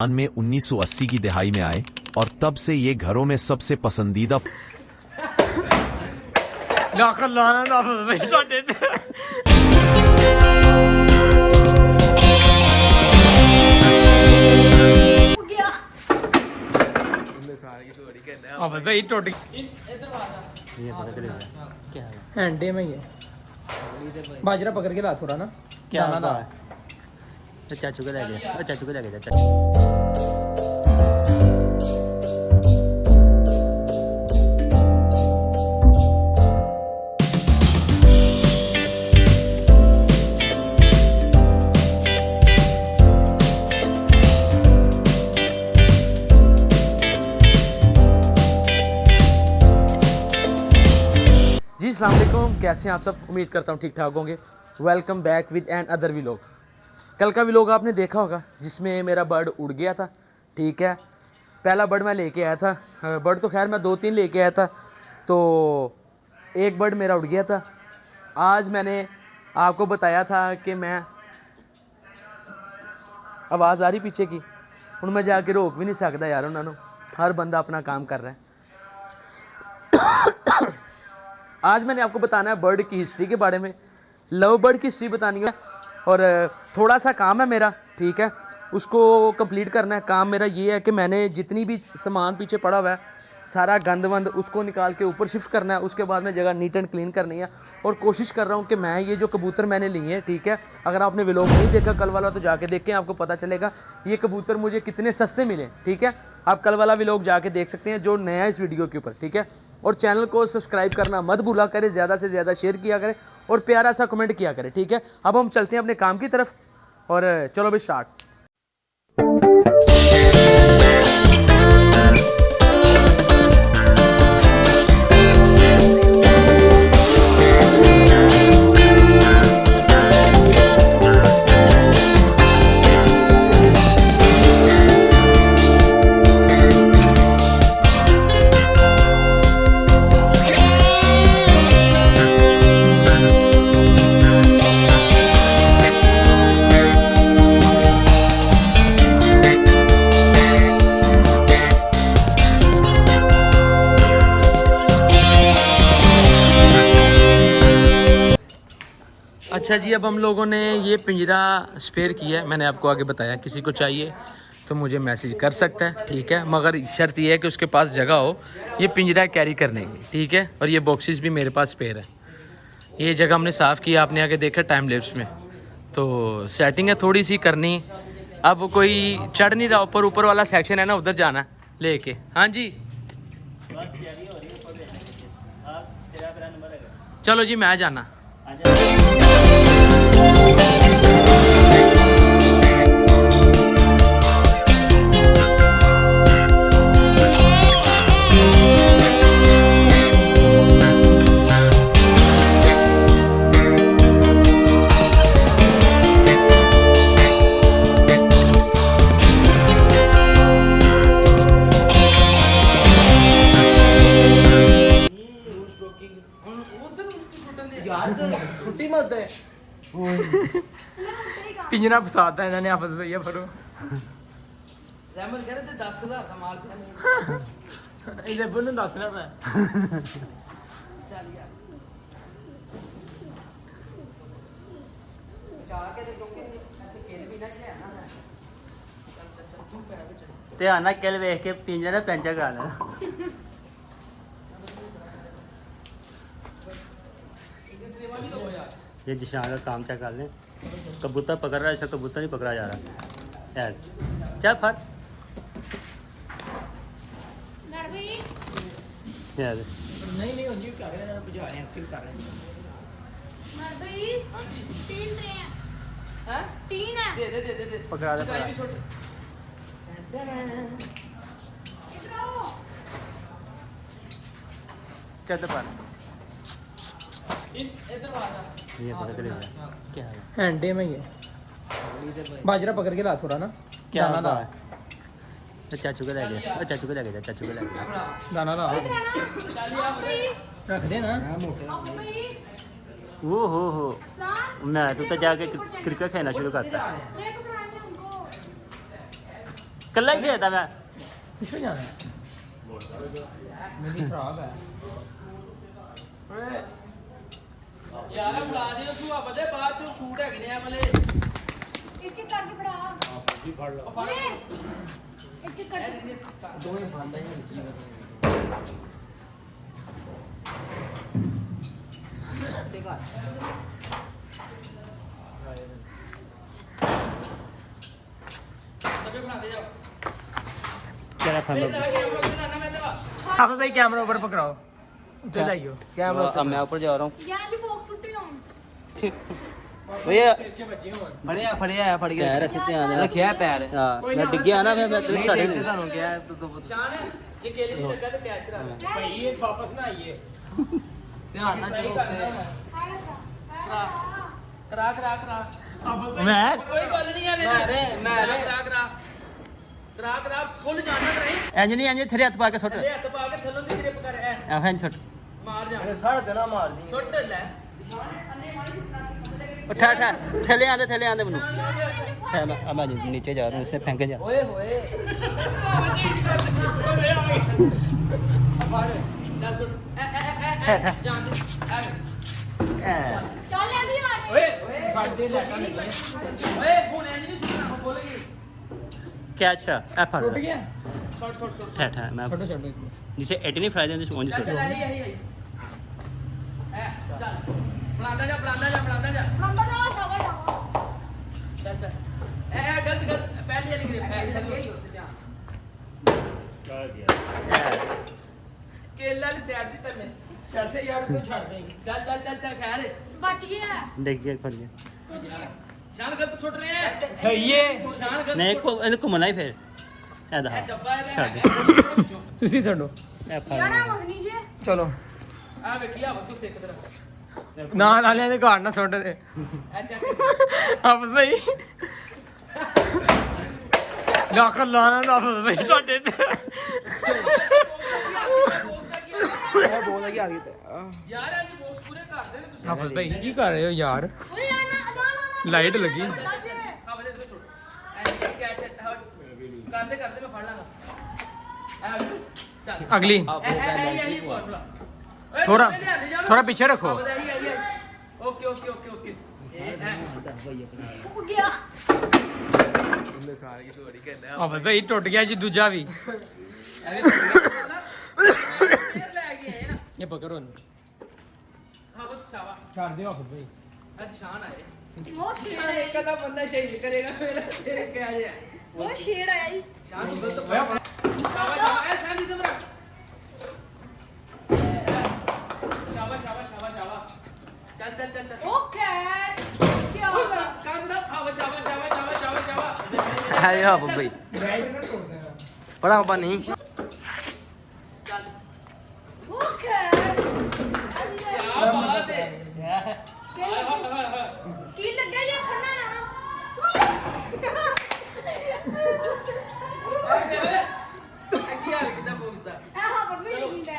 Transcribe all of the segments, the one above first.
में 1980 की दिहाई में आए और तब से ये घरों में सबसे पसंदीदा हैंडे में ये बाजरा पकड़ के ला थोड़ा ना क्या दाना ला। चाचू को ले गया, चाचू को ले गया चाचू। जी अस्सलाम वालेकुम, कैसे हैं आप सब। उम्मीद करता हूँ ठीक ठाक होंगे। Welcome back with another vlog. कल का व्लॉग आपने देखा होगा जिसमें मेरा बर्ड उड़ गया था। ठीक है, पहला बर्ड मैं लेके आया था। बर्ड तो खैर मैं 2-3 लेके आया था, तो एक बर्ड मेरा उड़ गया था। आज मैंने आपको बताया था कि मैं आवाज़ आ रही पीछे की, हूँ मैं जाके रोक भी नहीं सकता यार। उन्होंने हर बंदा अपना काम कर रहा है। आज मैंने आपको बताना है बर्ड की हिस्ट्री के बारे में, लव बर्ड की हिस्ट्री बतानी है। और थोड़ा सा काम है मेरा, ठीक है, उसको कंप्लीट करना है। काम मेरा ये है कि मैंने जितनी भी सामान पीछे पड़ा हुआ है सारा गंद वंद उसको निकाल के ऊपर शिफ्ट करना है। उसके बाद में जगह नीट एंड क्लीन करनी है। और कोशिश कर रहा हूँ कि मैं ये जो कबूतर मैंने लिए हैं, ठीक है, अगर आपने व्लॉग नहीं देखा कल वाला तो जाके देखें, आपको पता चलेगा ये कबूतर मुझे कितने सस्ते मिले। ठीक है, आप कल वाला व्लॉग जाके देख सकते हैं जो नया इस वीडियो के ऊपर। ठीक है, और चैनल को सब्सक्राइब करना मत भूला करें, ज़्यादा से ज़्यादा शेयर किया करें और प्यारा सा कमेंट किया करें। ठीक है, अब हम चलते हैं अपने काम की तरफ और चलो भाई स्टार्ट। अच्छा जी, अब हम लोगों ने ये पिंजरा स्पेयर किया है। मैंने आपको आगे बताया, किसी को चाहिए तो मुझे मैसेज कर सकता है। ठीक है, मगर शर्त ये है कि उसके पास जगह हो ये पिंजरा कैरी करने की। ठीक है, और ये बॉक्सेस भी मेरे पास स्पेयर है। ये जगह हमने साफ़ किया, आपने आगे देखा टाइम लैप्स में। तो सेटिंग है थोड़ी सी करनी। अब कोई चढ़ नहीं रहा, ऊपर वाला सेक्शन है ना, उधर जाना लेके। हाँ जी, चलो जी, मैं जाना। पिंजरा फसाता है इन्होंने आपस भैया फरो रहमत कह रहे थे 10,000 का माल इधर बन 10 ना मैं चल यार जाके ते क्योंकि ਇੱਥੇ ਕਿਲ ਵੀ ਨਾ ਲੈ ਆਣਾ ਮੈਂ ਚੱਲ ਤੂੰ ਪੈ ਵਿੱਚ ਧਿਆਨ ਨਾਲ ਕਿਲ ਵੇਖ ਕੇ ਪਿੰਜਰਾ ਨਾ ਪੈਂਚਰ ਕਰ ਲੈਣਾ। ये जिशान का काम चेक कर लें। कबूतर पकड़ रहा है, इसका कबूतर नहीं पकड़ा जा रहा यार। चल फट यार। नहीं होजी कर रहे हैं, बुझा रहे हैं, फिर कर रहे हैं। मर भाई 3 ट्रे हैं। हैं 3 है। दे पकड़ा दे, पकड़ा। इधर आओ। चल तो पर इधर आ जा। ये पकड़ ले क्या है? हैंडे में ये बाजरा पकड़ के ला थोड़ा ना क्या दाना ला। चाचू को ले गया, चाचू को ले गया, चाचू को ले गया। दाना ला भाई रख दे ना। अब भाई वो हो मैं तो जाके क्रिकेट खेलना शुरू करता। ये पकड़ाने उनको कल्ला ही खेलता मैं किसमें जाना है मेरी खराब है यार बुला दियो सुआ पता है बाद चो छूट है ने वाले एक एक करके बढ़ा भी फड़ लो एक एक करके दो ही बंदा ही चीज तेरा फैमिली आप भाई कैमरा ऊपर पकड़ाओ उधर लाइयो कैमरा अब मैं ऊपर जा रहा हूँ यहाँ जो बॉक्स छुट्टी हूँ भैया फड़िया फड़िया फड़ गया पैर रखे ध्यान देना रखिया पैर हाँ मैं डिग गया ना मैं तेरे छड़े नहीं ਤੁਹਾਨੂੰ ਕਿਹਾ ਤੁਸੀਂ ਸ਼ਾਨ ਇਹ ਕੇਲੇ ਦੀ ਲੱਗਾ ਤੇ ਕੈਚ ਕਰਾ ਭਾਈ ਇਹ ਵਾਪਸ ਨਾ ਆਈਏ ਧਿਆਨ ਨਾਲ ਚਲੋ ਕਰਾ ਕਰਾ ਕਰਾ मैं ਕੋਈ ਗੱਲ ਨਹੀਂ ਹੈ ਮੇਰੇ ਮੈਂ ਕਰਾ ਕਰਾ ਕਰਾ ਕਰਾ ਫੁੱਲ ਜਾਣਾ ਕਰਾਈ इंज नहीं इंज तेरे हाथ पा के सुट ਥੱਲੇ ਹੱਥ ਪਾ ਕੇ ਥੱਲੋਂ ਦੀ ਗ੍ਰਿਪ ਕਰ ਐ ऐ सुट ਮਾਰ ਜਾ ਸੜ ਦੇਣਾ ਮਾਰ ਦੀ ਸੁੱਟ ਲੈ उठा उठा थले आंदे मनु अब मैं नीचे जा रहा हूँ इससे फेंके जा ਓਏ ਹੋਏ ਚੱਲ ਸੁੱਟ ਐ ਜਾਣ ਦੇ चल अभी आ रहे ਓਏ ਛੱਡ ਦੇ ਲੈ ਓਏ ਹੁਣ ਐਂ ਨਹੀਂ ਸੁਣਨਾ ਬੋਲ ਗਈ कैच का ए फड़ ਟੁੱਟ ਗਿਆ ਸ਼ਾਟ ਸ਼ਾਟ ਸ਼ਾਟ ठा ठा मैं ਛੱਡੋ ਛੱਡੋ जिसे 80 नहीं फायदे हैं उनसे ਚੱਲ सुट ਚੱਲ ਆਹੀ ਆਹੀ ਆਹੀ ਐ ਚੱਲ ਬਲਾਂਦਾ ਜਾ बंदा ना शाबाश ਚੱਲ ਚੱਲ ਐ ਗਲਤ ਗਲਤ ਪਹਿਲੀ ਵਾਲੀ ਗ੍ਰਿਪ ਐ ਲੱਗੀ ਹੀ ਉੱਤੇ ਜਾ ਕੇਲਾ ਵਾਲੀ ਸਾਈਡ ਦੀ ਥੱਲੇ ਚੱਲ ਯਾਰ ਤੂੰ ਛੱਡ ਦੇ ਚੱਲ ਚੱਲ ਚੱਲ ਚੱਲ ਖੈਰ बच गया देख गया फड़ गया ਸ਼ਾਨ ਗਲਤ ਛੁੱਟ ਰਹੇ ਐ ਸਹੀ ਹੈ ਸ਼ਾਨ ਗਲਤ नहीं को इनको घुमाना ही फिर ए दहा ਇਹ ਡੱਬਾ ਇਹਦਾ ਛੱਡ ਦੇ। ਹੈਗਾ ਤੁਸੀਂ ਛੱਡੋ ए फड़ यार आवाज नहीं जे ਚਲੋ ਆ ਵੇਖੀ ਆ ਤੂੰ ਸਿੱਖ ਤੇਰਾ ਨਾ ਨਾਲਿਆਂ ਦੇ ਘਾੜ ਨਾ ਸੁੱਟ ਦੇ ਐ ਚੱਕ ਆਪਸ ਭਾਈ ਲੱਖ ਲਾਣਾ ਦਾ ਆਪਸ ਭਾਈ ਤੁਹਾਡੇ ਤੇ ਇਹ ਬੋਲ ਆ ਗਈ ਤੇ ਯਾਰ ਅੱਜ ਬੋਕਸ ਪੂਰੇ ਕਰਦੇ ਨੇ ਤੁਸੀਂ ਆਪਸ ਭਾਈ ਕੀ ਕਰ ਰਹੇ ਹੋ ਯਾਰ ओए यार ना ना ਲਾਈਟ ਲੱਗੀ ਹਾਂ ਬਜੇ ਤੇ ਛੋੜ ਐ ਕੈਚ ਕਰਦੇ ਕਰਦੇ ਮੈਂ ਫੜ ਲਾਂਗਾ ਐ ਚੱਲ ਅਗਲੀ ਐ ਫਾਰਮੂਲਾ ਥੋੜਾ ਪਿੱਛੇ ਰੱਖੋ ਓਕੇ ਓਕੇ ਓਕੇ ਓਕੇ हो गया ਆਪਸ ਭਾਈ ਟੁੱਟ ਗਿਆ ਜੀ ਦੂਜਾ ਵੀ ਐਵੇਂ ਫੇਰ ਲੈ ਕੇ ਆਏ ਨਾ ਇਹ ਪਕੜੋ ਇਹਨੂੰ ਹਾਂ ਬਸ ਸ਼ਾਬਾ ਛੱਡ ਦਿਓ ਆਪਸ ਭਾਈ ਅੱਜ ਸ਼ਾਨ ਆਏ वो शेर ਸ਼ਾਨ ਇੱਕ ਦਾ ਬੰਦਾ ਸ਼ਹੀਦ ਕਰੇਗਾ ਮੇਰਾ ਤੇਰੇ ਕਿਹਾ ਜਿਆ वो शेर आया ही ਸ਼ਾਨ ਨੂੰ ਗਲਤ ਸ਼ਾਬਾ ਸ਼ਾਬਾ ਐ ਸ਼ਾਨ ਦੀ ਦਮਰਾ ਸ਼ਾਬਾ ਸ਼ਾਬਾ ਸ਼ਾਬਾ ਸ਼ਾਬਾ ਚੱਲ ਚੱਲ ਚੱਲ ਚੱਲ ओके क्या ਕਾਂਦਰਾ ਖਾਵਾ ਸ਼ਾਬਾ ਸ਼ਾਬਾ ਸ਼ਾਬਾ ਸ਼ਾਬਾ ਸ਼ਾਬਾ ਹੈ ਆਪਸ ਭਾਈ ਪੜਾ ਪਾ ਨਹੀਂ ਚੱਲ ओके क्या बात है की लगा ये खाना ना ਕੀ ਹਾਲ ਕਿਦਾਂ ਬੋਕਸਦਾ हां पर भी नहीं है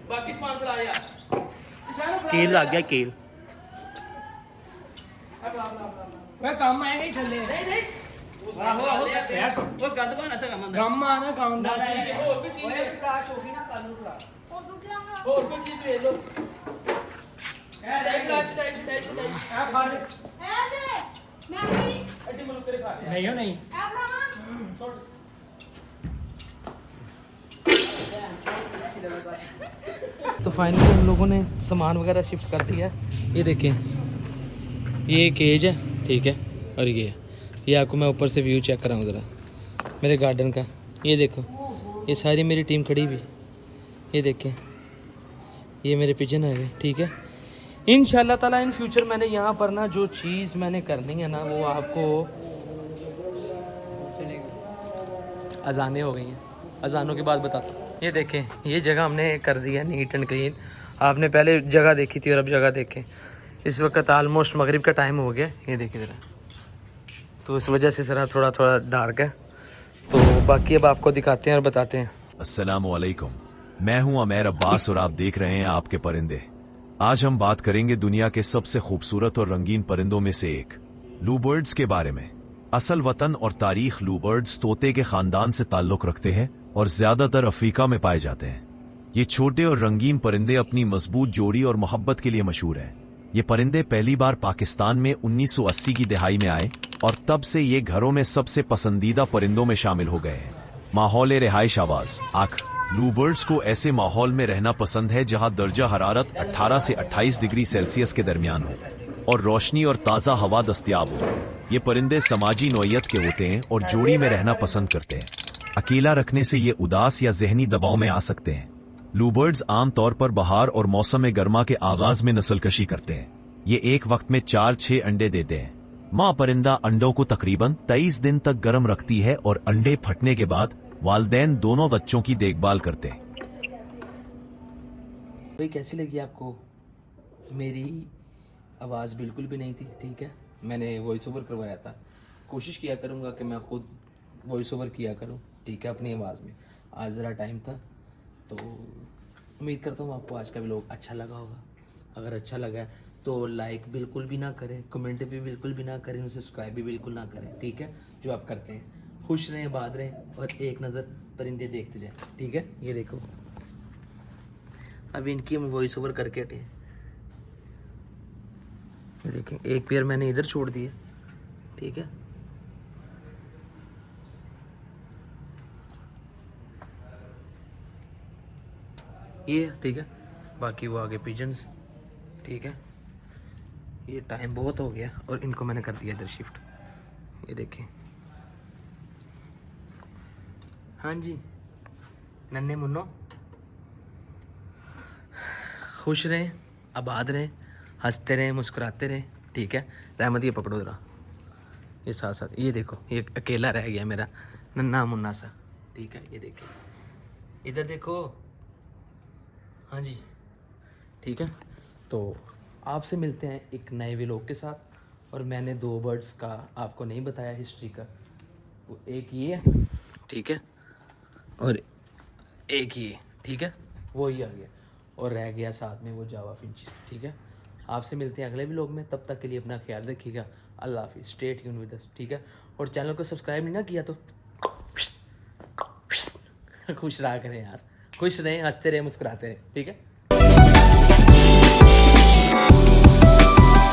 ਬਾਕੀ ਸਮਾਨ ਫੜਾ ਯਾਰ ਸ਼ਾਨ ਫੜਾ कील लग गया कील ਓਏ ਕੰਮ ਆਏ ਨਹੀਂ ਥੱਲੇ ਨਹੀਂ ਨਹੀਂ ਆਹੋ ਆਹੋ ਯਾਰ वो गंद बना सा काम ਕੰਮ ਆਣਾ ਕੰਮ ਦਾ ਸੀ ਹੋਰ ਕੋਈ ਚੀਜ਼ ਹੈ और रुक लाऊंगा ਹੋਰ ਕੋਈ ਚੀਜ਼ ਵੇਚ ਲਓ ਟਾਈਟ ਟਾਈਟ ਟਾਈਟ ਟਾਈਟ ਆ ਫੜ है दे मैं भी ਅੱਡੀ ਮਰੂ ਤੇਰੇ ਖਾ ਲਿਆ ਨਹੀਂ ਹੋ ਨਹੀਂ अपना ਛੋੜ तो फाइनली हम लोगों ने सामान वगैरह शिफ्ट कर दिया है ये देखें ये केज है ठीक है और ये आपको मैं ऊपर से व्यू चेक कराऊँ ज़रा मेरे गार्डन का ये देखो ये सारी मेरी टीम खड़ी हुई ये देखें ये मेरे पिजन है ठीक है इंशाल्लाह ताला इन फ्यूचर मैंने यहाँ पर ना जो चीज़ मैंने करनी है ना वो आपको अजानें हो गई हैं अजानों के बाद बताता हूँ ये देखें ये जगह हमने कर दी है नीट एंड क्लीन आपने पहले जगह देखी थी और अब जगह देखें इस वक्त आलमोस्ट मगरिब का टाइम हो गया ये देखिए ज़रा तो इस वजह से ज़रा थोड़ा थोड़ा डार्क है तो बाकी अब आपको दिखाते हैं और बताते हैं अस्सलामुअलैकुम, मैं हूं अमेर अब्बास और आप देख रहे हैं आपके परिंदे। आज हम बात करेंगे दुनिया के सबसे खूबसूरत और रंगीन परिंदों में से एक लू बर्ड्स के बारे में। असल वतन और तारीख लूबर्ड्स तोते के खानदान से ताल्लुक रखते हैं और ज्यादातर अफ्रीका में पाए जाते हैं। ये छोटे और रंगीन परिंदे अपनी मजबूत जोड़ी और मोहब्बत के लिए मशहूर हैं। ये परिंदे पहली बार पाकिस्तान में 1980 की दहाई में आए और तब से ये घरों में सबसे पसंदीदा परिंदों में शामिल हो गए हैं। माहौल रिहाइश आवाज आँख लूबर्ड्स को ऐसे माहौल में रहना पसंद है जहां दर्जा हरारत 18 से 28 डिग्री सेल्सियस के दरमियान हो और रोशनी और ताज़ा हवा दस्तयाब हो। ये परिंदे समाजी नौइयत के होते हैं और जोड़ी में रहना पसंद करते हैं। अकेला रखने से ये उदास या जहनी दबाव में आ सकते हैं। लूबर्ड्स आमतौर पर बहार और मौसम गर्मा के आगाज में नस्लकशी करते हैं। ये एक वक्त में 4-6 अंडे देते हैं। माँ परिंदा अंडों को तकरीबन 23 दिन तक गर्म रखती है और अंडे फटने के बाद वालिदैन दोनों बच्चों की देखभाल करते हैं। भाई कैसी लगी आपको? मेरी आवाज़ बिल्कुल भी नहीं थी, ठीक है। मैंने वॉइस ओवर करवाया था। कोशिश किया करूँगा कि मैं खुद वॉइस ओवर किया करूँ, ठीक है, अपनी आवाज़ में। आज ज़रा टाइम था, तो उम्मीद करता हूँ आपको आज का व्लॉग अच्छा लगा होगा। अगर अच्छा लगा है तो लाइक बिल्कुल भी ना करें, कमेंट भी बिल्कुल भी ना करें, सब्सक्राइब भी बिल्कुल ना करें, ठीक है, जो आप करते हैं। खुश रहें, आबाद रहें और एक नज़र परिंदे देखते जाएं, ठीक है। ये देखो, अभी इनकी हम वॉइस ओवर करके हटे। ये देखें, एक पेयर मैंने इधर छोड़ दिया, ठीक है। ये ठीक है, बाकी वो आगे पिजन्स, ठीक है। ये टाइम बहुत हो गया और इनको मैंने कर दिया इधर शिफ्ट। ये देखें, हाँ जी नन्हे मुन्नो, खुश रहें, आबाद रहें, हंसते रहें, मुस्कुराते रहें, ठीक है। रहमत ये पकड़ो ज़रा, ये साथ साथ। ये देखो, ये अकेला रह गया मेरा नन्हा मुन्ना सा, ठीक है। ये देखें, इधर देखो, हाँ जी, ठीक है। तो आपसे मिलते हैं एक नए व्लॉग के साथ। और मैंने 2 बर्ड्स का आपको नहीं बताया हिस्ट्री का, वो एक ये है, ठीक है, और एक ये, ठीक है, वो ही आ गया और रह गया साथ में वो जावा फिंच, ठीक है। आपसे मिलते हैं अगले व्लॉग में, तब तक के लिए अपना ख्याल रखिएगा। अल्लाह हाफिज़, स्टे ट्यून विद अस, ठीक है। और चैनल को सब्सक्राइब नहीं ना किया तो खुश रहा करें यार, खुश रहें, हंसते रहें, मुस्कुराते रहें, ठीक है।